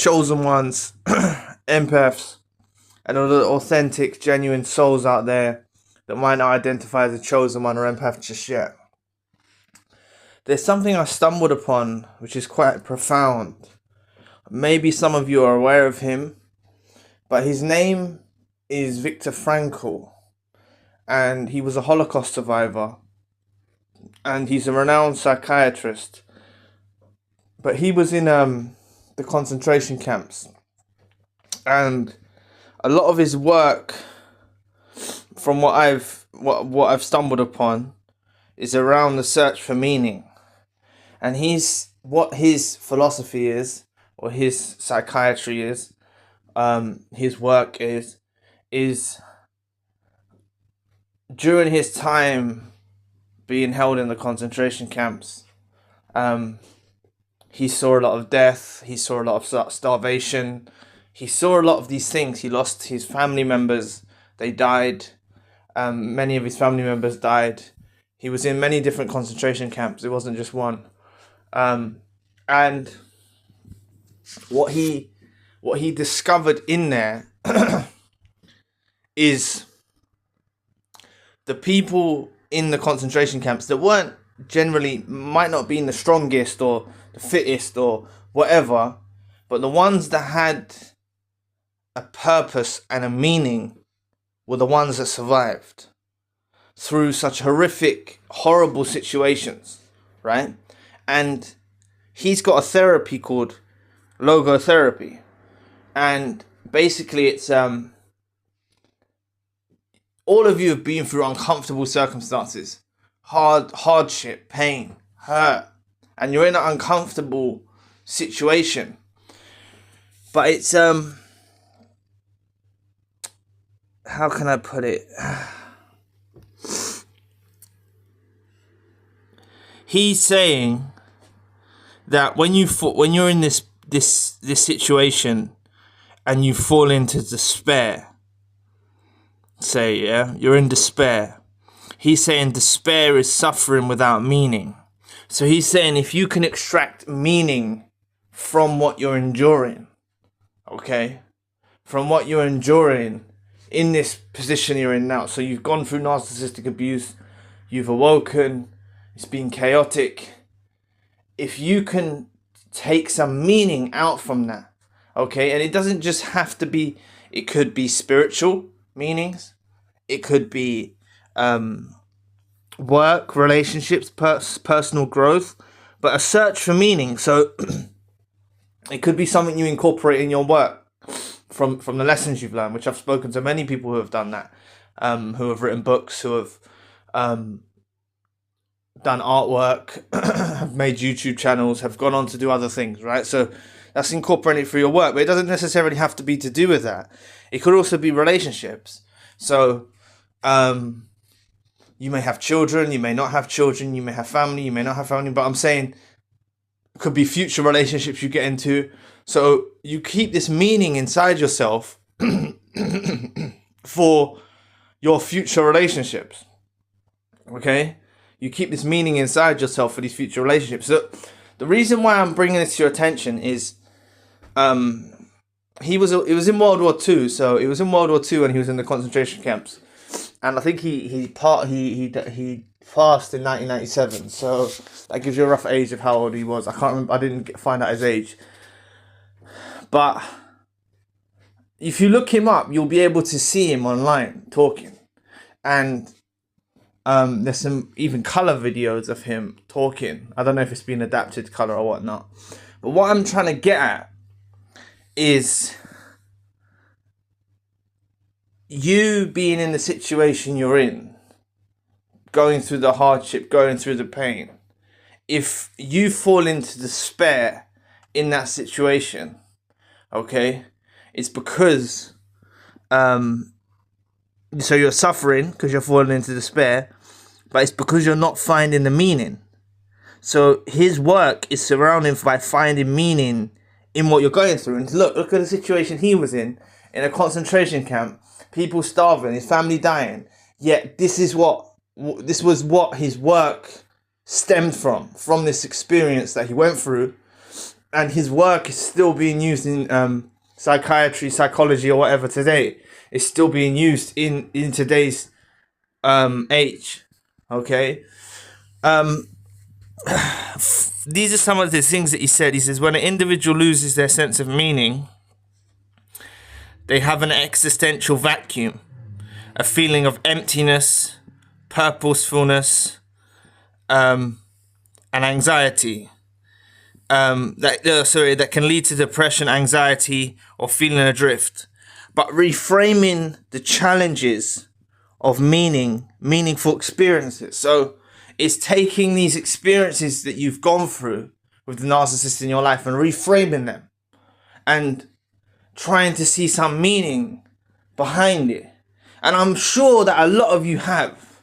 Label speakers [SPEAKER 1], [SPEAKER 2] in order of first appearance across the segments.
[SPEAKER 1] chosen ones, empaths, and all the authentic, genuine souls out there that might not identify as a chosen one or empath just yet. There's something I stumbled upon which is quite profound. Maybe some of you are aware of him, but his name is Viktor Frankl, and he was a Holocaust survivor, and he's a renowned psychiatrist. But he was in the concentration camps, and a lot of his work, from what I've stumbled upon, is around the search for meaning. And what his philosophy is, or his psychiatry is, his work is during his time being held in the concentration camps, he saw a lot of death, he saw a lot of starvation, he saw a lot of these things. He lost his family members, they died, many of his family members died. He was in many different concentration camps, it wasn't just one. And what he discovered in there is the people in the concentration camps that weren't generally, might not be the strongest or the fittest or whatever, but the ones that had a purpose and a meaning were the ones that survived through such horrific, horrible situations, right? And he's got a therapy called logotherapy, and basically it's all of you have been through uncomfortable circumstances, hardship, pain, hurt, and you're in an uncomfortable situation. But it's how can I put it? He's saying that when you're in this situation and you fall into despair, you're in despair. He's saying despair is suffering without meaning. So he's saying if you can extract meaning from what you're enduring, okay, from what you're enduring in this position you're in now. So you've gone through narcissistic abuse, you've awoken, it's been chaotic. If you can take some meaning out from that, okay, and it doesn't just have to be, it could be spiritual meanings, it could be work, relationships, personal growth, but a search for meaning. So it could be something you incorporate in your work from the lessons you've learned, which I've spoken to many people who have done that, who have written books, who have done artwork, have made YouTube channels, have gone on to do other things, right? So that's incorporated for your work, but it doesn't necessarily have to be to do with that. It could also be relationships. So you may have children, you may not have children, you may have family, you may not have family, but I'm saying it could be future relationships you get into. So you keep this meaning inside yourself for your future relationships, okay? You keep this meaning inside yourself for these future relationships. So the reason why I'm bringing this to your attention is it was in World War II. So it was in World War II when he was in the concentration camps, and I think he passed in 1997. So that gives you a rough age of how old he was. I can't remember. I didn't find out his age. But if you look him up, you'll be able to see him online talking, and there's some even color videos of him talking. I don't know if it's been adapted to color or whatnot, but what I'm trying to get at is you being in the situation you're in, going through the hardship, going through the pain. If you fall into despair in that situation, okay, it's because so you're suffering because you're falling into despair, but it's because you're not finding the meaning. So his work is surrounded by finding meaning in what you're going through. And look at the situation he was in a concentration camp, people starving, his family dying. Yet this was what his work stemmed from this experience that he went through. and his work is still being used in psychiatry, psychology, or whatever today. It's still being used in today's age. Okay. These are some of the things that he said. He says, when an individual loses their sense of meaning, they have an existential vacuum, a feeling of emptiness, purposefulness, and anxiety. That can lead to depression, anxiety, or feeling adrift. But reframing the challenges of meaningful experiences. So it's taking these experiences that you've gone through with the narcissist in your life and reframing them and trying to see some meaning behind it. And I'm sure that a lot of you have.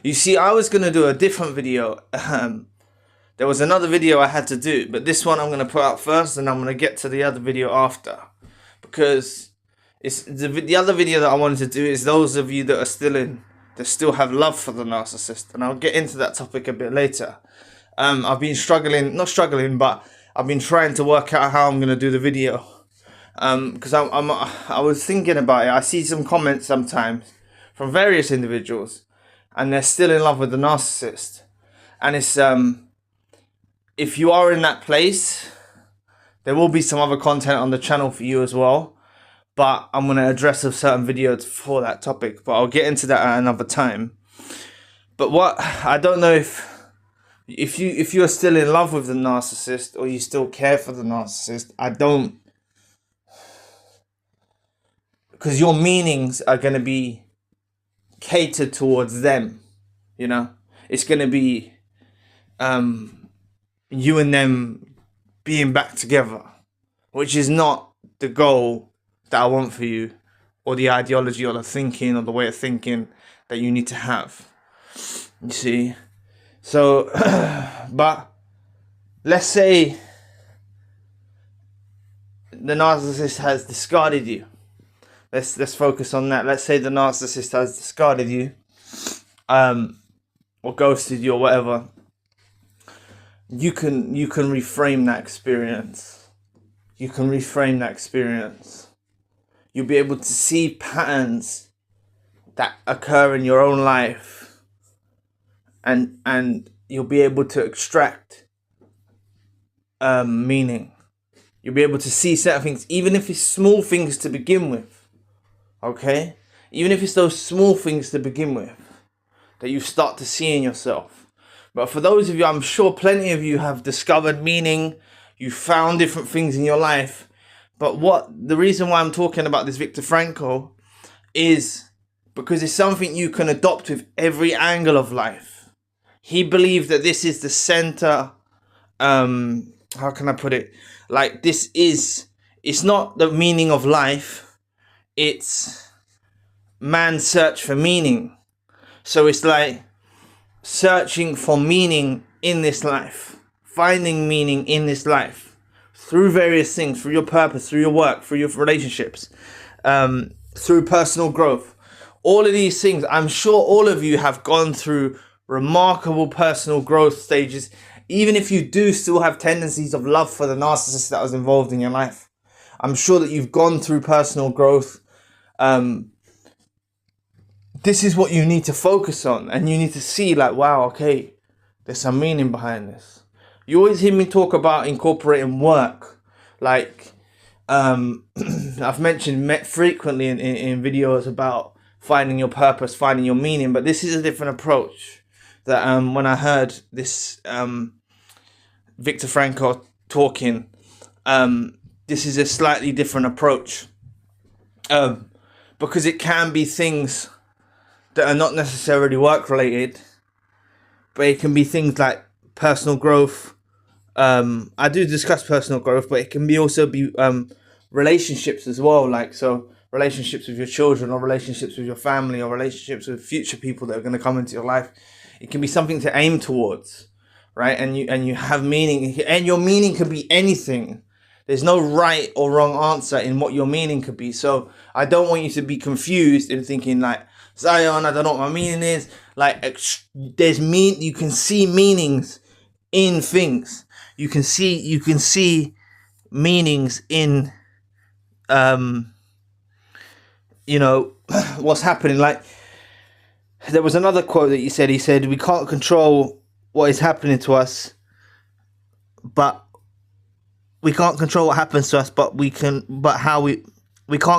[SPEAKER 1] You see, I was going to do a different video. There was another video I had to do, but this one I'm going to put out first, and I'm going to get to the other video after. Because it's the other video that I wanted to do is those of you that still have love for the narcissist. And I'll get into that topic a bit later. I've been but I've been trying to work out how I'm going to do the video. Because I was thinking about it. I see some comments sometimes from various individuals, and they're still in love with the narcissist. And it's if you are in that place, there will be some other content on the channel for you as well. But I'm going to address a certain video for that topic. But I'll get into that at another time. But I don't know if you are still in love with the narcissist, or you still care for the narcissist. I don't. Because your meanings are going to be catered towards them. You know, it's going to be you and them being back together, which is not the goal that I want for you, or the ideology, or the thinking, or the way of thinking that you need to have. You see? So, but let's say the narcissist has discarded you. Let's focus on that. Let's say the narcissist has discarded you, or ghosted you, or whatever. You can reframe that experience. You'll be able to see patterns that occur in your own life, and you'll be able to extract meaning. You'll be able to see certain things, even if it's small things to begin with. Okay? Even if it's those small things to begin with that you start to see in yourself. But for those of you, I'm sure plenty of you have discovered meaning. You found different things in your life. But the reason why I'm talking about this Viktor Frankl is because it's something you can adopt with every angle of life. He believed that this is the center. How can I put it? Like, it's not the meaning of life. It's man's search for meaning. So it's like searching for meaning in this life, finding meaning in this life through various things, through your purpose, through your work, through your relationships, through personal growth. All of these things, I'm sure all of you have gone through remarkable personal growth stages, even if you do still have tendencies of love for the narcissist that was involved in your life. I'm sure that you've gone through personal growth. This is what you need to focus on, and you need to see, like, wow, okay, there's some meaning behind this. You always hear me talk about incorporating work. Like, I've mentioned frequently in videos about finding your purpose, finding your meaning, but this is a different approach. That when I heard this Viktor Frankl talking, this is a slightly different approach. Because it can be things that are not necessarily work related, but it can be things like personal growth. I do discuss personal growth, but it can be also be relationships as well. Like, so relationships with your children, or relationships with your family, or relationships with future people that are going to come into your life. It can be something to aim towards, right? And you have meaning, and your meaning could be anything. There's no right or wrong answer in what your meaning could be. So I don't want you to be confused in thinking like, Zion, I don't know what my meaning is. Like, you can see meanings in things. You can see meanings in what's happening. Like, there was another quote that he said, we can't control what is happening to us, but we can't control what happens to us, but we can't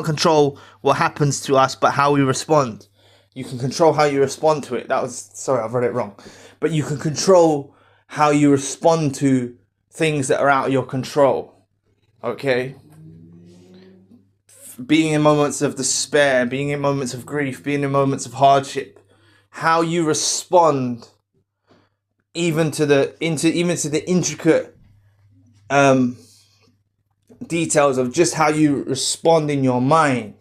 [SPEAKER 1] control what happens to us, but how we respond. You can control how you respond to it. Sorry, I've read it wrong. But you can control how you respond to things that are out of your control. Okay? Being in moments of despair, being in moments of grief, being in moments of hardship, how you respond even to the intricate details of just how you respond in your mind.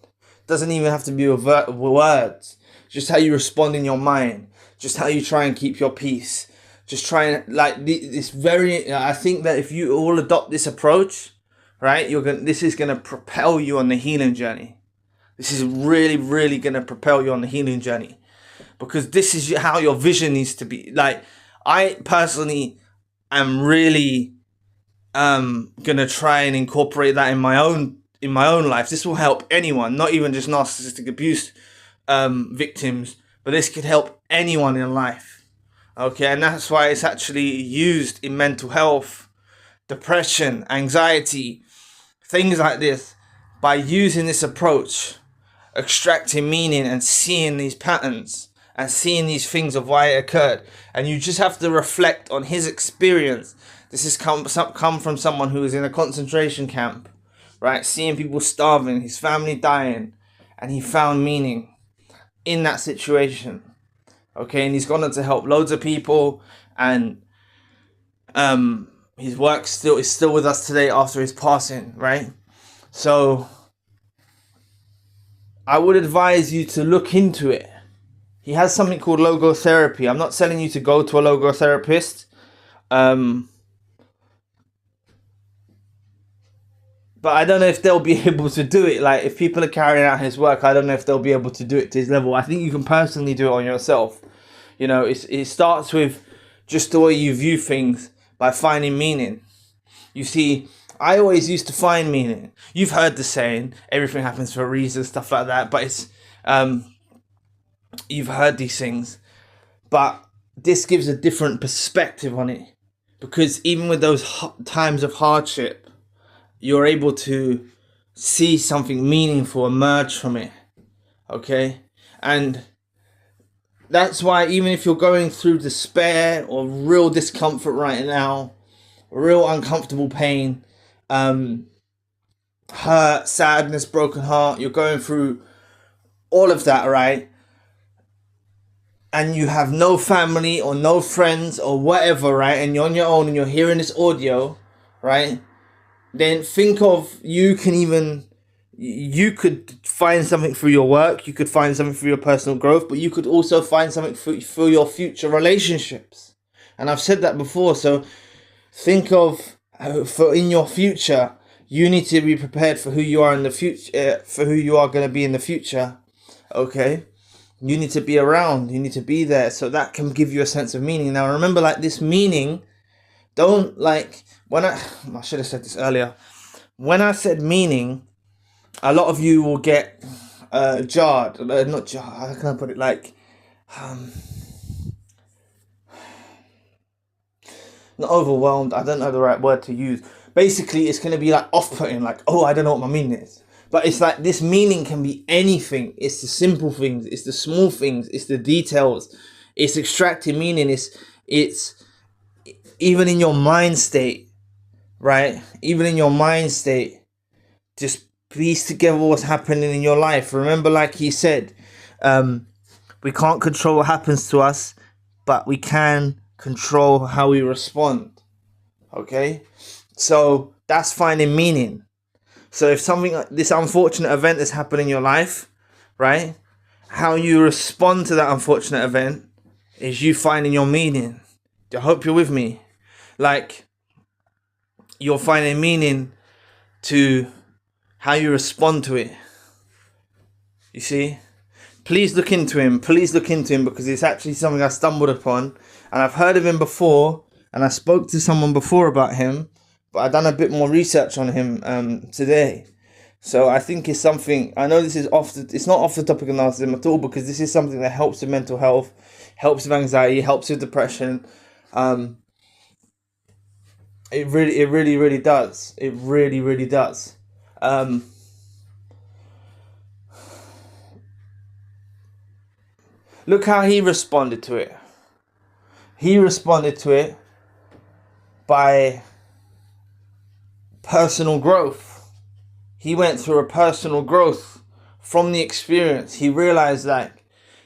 [SPEAKER 1] Doesn't even have to be words. Just how you respond in your mind. Just how you try and keep your peace. Just try and, like, I think that if you all adopt this approach, right, this is gonna propel you on the healing journey. This is really, really gonna propel you on the healing journey, because this is how your vision needs to be. Like, I personally am really gonna try and incorporate that in my own life. This will help anyone, not even just narcissistic abuse victims, but this could help anyone in life. Okay, and that's why it's actually used in mental health, depression, anxiety, things like this. By using this approach, extracting meaning and seeing these patterns and seeing these things of why it occurred, and you just have to reflect on his experience. This has come from someone who was in a concentration camp, right? Seeing people starving, his family dying, and he found meaning in that situation. Okay, and he's gone on to help loads of people, and his work is still with us today after his passing, right? So I would advise you to look into it. He has something called logotherapy. I'm not telling you to go to a logotherapist. But I don't know if they'll be able to do it. Like, if people are carrying out his work, I don't know if they'll be able to do it to his level. I think you can personally do it on yourself. You know, it starts with just the way you view things, by finding meaning. You see, I always used to find meaning. You've heard the saying, everything happens for a reason, stuff like that. But it's, you've heard these things. But this gives a different perspective on it. Because even with those times of hardship, you're able to see something meaningful emerge from it. Okay? And that's why, even if you're going through despair or real discomfort right now, real uncomfortable pain, hurt, sadness, broken heart, you're going through all of that, right? And you have no family or no friends or whatever, right? And you're on your own and you're hearing this audio, right? Then think of, you could find something through your work, you could find something through your personal growth, but you could also find something for your future relationships. And I've said that before, so think of, for in your future, you need to be prepared for who you are in the future, for who you are going to be in the future, okay? You need to be around, you need to be there, so that can give you a sense of meaning. Now remember, like, this meaning, don't, like, I should have said this earlier. When I said meaning, a lot of you will get jarred. Not jarred, how can I put it? Like, not overwhelmed. I don't know the right word to use. Basically, it's going to be like off-putting. Like, oh, I don't know what my meaning is. But it's like, this meaning can be anything. It's the simple things. It's the small things. It's the details. It's extracting meaning. It's even in your mind state. Right? Even in your mind state, just piece together what's happening in your life. Remember, like he said, we can't control what happens to us, but we can control how we respond. Okay? So that's finding meaning. So if something like this unfortunate event has happened in your life, right? How you respond to that unfortunate event is you finding your meaning. I hope you're with me. Like, you're finding meaning to how you respond to it. You see? Please look into him. Please look into him, because it's actually something I stumbled upon. And I've heard of him before, and I spoke to someone before about him, but I've done a bit more research on him today. So I think it's something, I know this is it's not off the topic of narcissism at all, because this is something that helps with mental health, helps with anxiety, helps with depression. It really does. It really does. Look how he responded to it. He responded to it by personal growth. He went through a personal growth from the experience. He realized that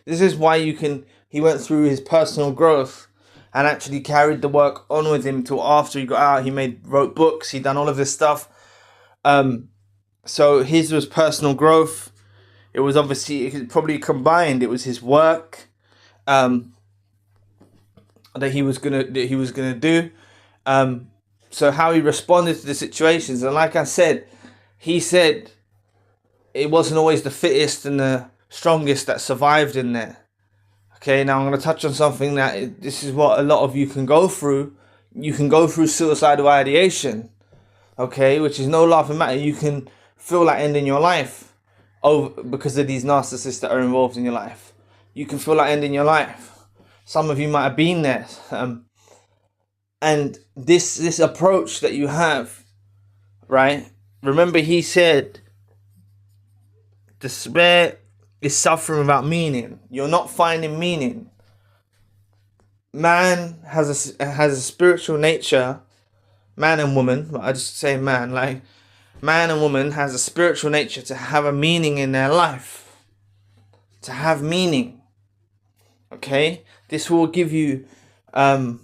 [SPEAKER 1] this is why he went through his personal growth and actually carried the work on with him till after he got out. He wrote books, he done all of this stuff. So his was personal growth. It was probably combined. It was his work that he was gonna do. So how he responded to the situations, and like I said, he said it wasn't always the fittest and the strongest that survived in there. Okay, now I'm going to touch on something that this is what a lot of you can go through. You can go through suicidal ideation, okay, which is no laughing matter. You can feel like ending your life because of these narcissists that are involved in your life. You can feel like ending your life. Some of you might have been there. And this approach that you have, right? Remember, he said, despair is suffering without meaning. You're not finding meaning. Man has a spiritual nature. Man and woman, but I just say man, like man and woman has a spiritual nature to have a meaning in their life. To have meaning. Okay? This will give you and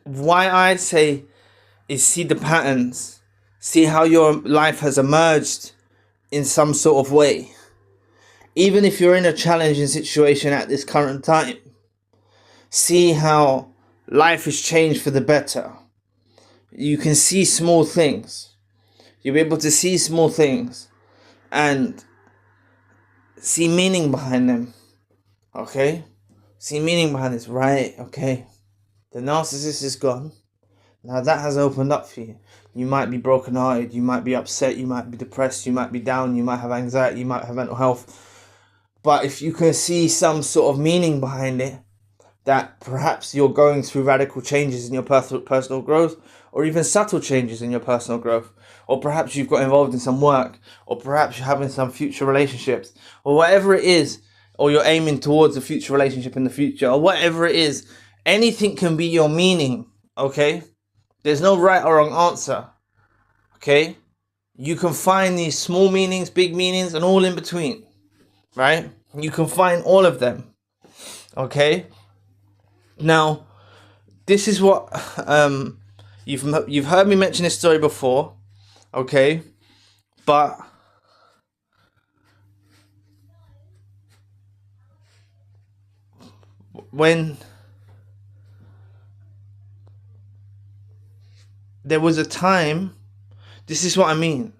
[SPEAKER 1] why I say is see the patterns. See how your life has emerged in some sort of way. Even if you're in a challenging situation at this current time, see how life has changed for the better. You can see small things. You'll be able to see small things and see meaning behind them. Okay? See meaning behind this. Right, okay. The narcissist is gone. Now that has opened up for you. You might be brokenhearted, you might be upset, you might be depressed, you might be down, you might have anxiety, you might have mental health. But if you can see some sort of meaning behind it, that perhaps you're going through radical changes in your personal growth, or even subtle changes in your personal growth, or perhaps you've got involved in some work, or perhaps you're having some future relationships, or whatever it is, or you're aiming towards a future relationship in the future, or whatever it is, anything can be your meaning, okay? There's no right or wrong answer, okay? You can find these small meanings, big meanings, and all in between, right? You can find all of them, okay? Now, this is what you've heard me mention this story before, okay? But when there was a time, this is what I mean.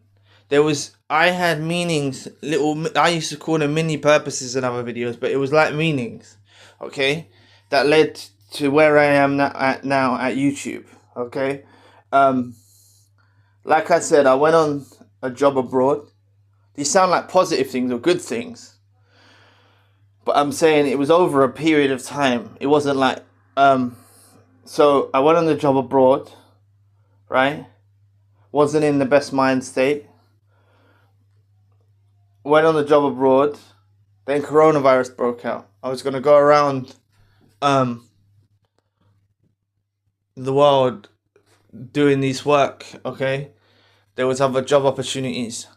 [SPEAKER 1] I had meanings, I used to call them mini purposes in other videos, but it was like meanings, okay, that led to where I am now at YouTube, okay. Like I said, I went on a job abroad. These sound like positive things or good things, but I'm saying it was over a period of time. It wasn't like, so I went on the job abroad, right? Wasn't in the best mind state. Went on the job abroad. Then coronavirus broke out. I was going to go around the world doing this work, okay? There was other job opportunities.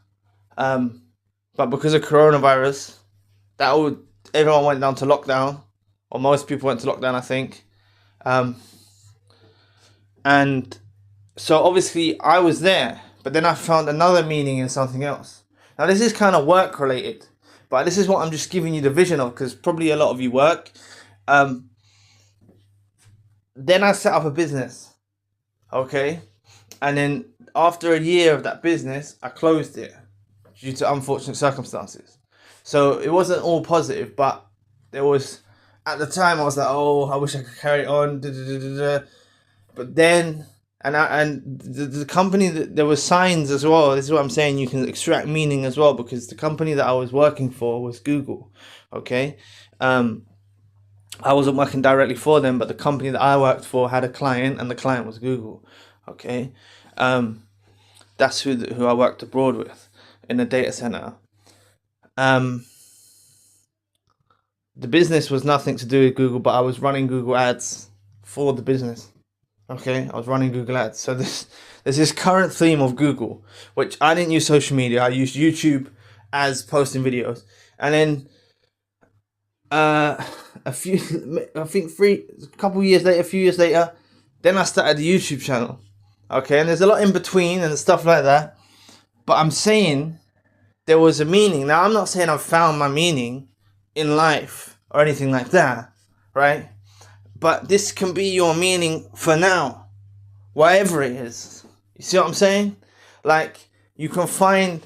[SPEAKER 1] But because of coronavirus, everyone went down to lockdown. Or most people went to lockdown, I think. And so obviously I was there, but then I found another meaning in something else. Now this is kind of work related, but this is what I'm just giving you the vision of, because probably a lot of you work. Then I set up a business, okay? And then after a year of that business, I closed it due to unfortunate circumstances. So it wasn't all positive, but there was at the time I was like, oh, I wish I could carry it on. But then, and the company, that there were signs as well. This is what I'm saying. You can extract meaning as well, because the company that I was working for was Google. Okay, I wasn't working directly for them, but the company that I worked for had a client, and the client was Google. Okay, that's who I worked abroad with in a data center. The business was nothing to do with Google, but I was running Google ads for the business. Okay, I was running Google ads. So there's this current theme of Google, which I didn't use social media. I used YouTube as posting videos, and then a few years later, then I started the YouTube channel. Okay, and there's a lot in between and stuff like that. But I'm saying there was a meaning. Now, I'm not saying I've found my meaning in life or anything like that, right? But this can be your meaning for now, whatever it is. You see what I'm saying? Like, you can find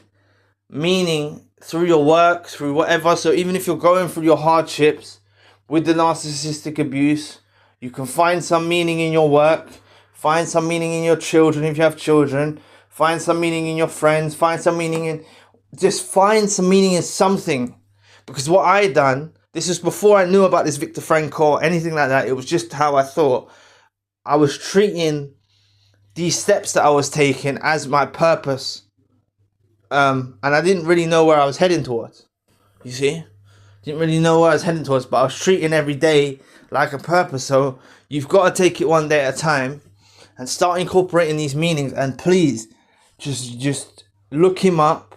[SPEAKER 1] meaning through your work, through whatever. So even if you're going through your hardships with the narcissistic abuse, you can find some meaning in your work, find some meaning in your children if you have children, find some meaning in your friends, find some meaning in something. Because what I done, this is before I knew about this Viktor Frankl or anything like that. It was just how I thought. I was treating these steps that I was taking as my purpose. And I didn't really know where I was heading towards. You see? Didn't really know where I was heading towards, but I was treating every day like a purpose. So you've got to take it one day at a time and start incorporating these meanings. And please, just look him up.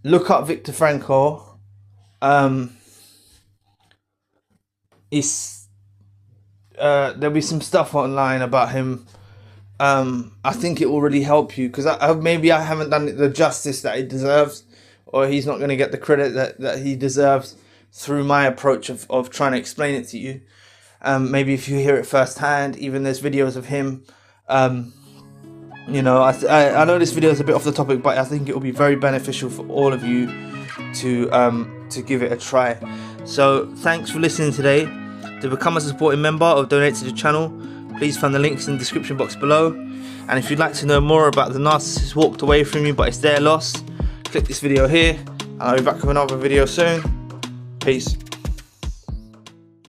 [SPEAKER 1] Look up Viktor Frankl. There'll be some stuff online about him. I think it will really help you, because maybe I haven't done it the justice that he deserves, or he's not going to get the credit that he deserves through my approach of trying to explain it to you. Maybe if you hear it firsthand, even there's videos of him. You know, I know this video is a bit off the topic, but I think it will be very beneficial for all of you to give it a try. So thanks for listening today. To become a supporting member or donate to the channel, please find the links in the description box below. And if you'd like to know more about the narcissist walked away from you but it's their loss, click this video here, and I'll be back with another video soon. Peace.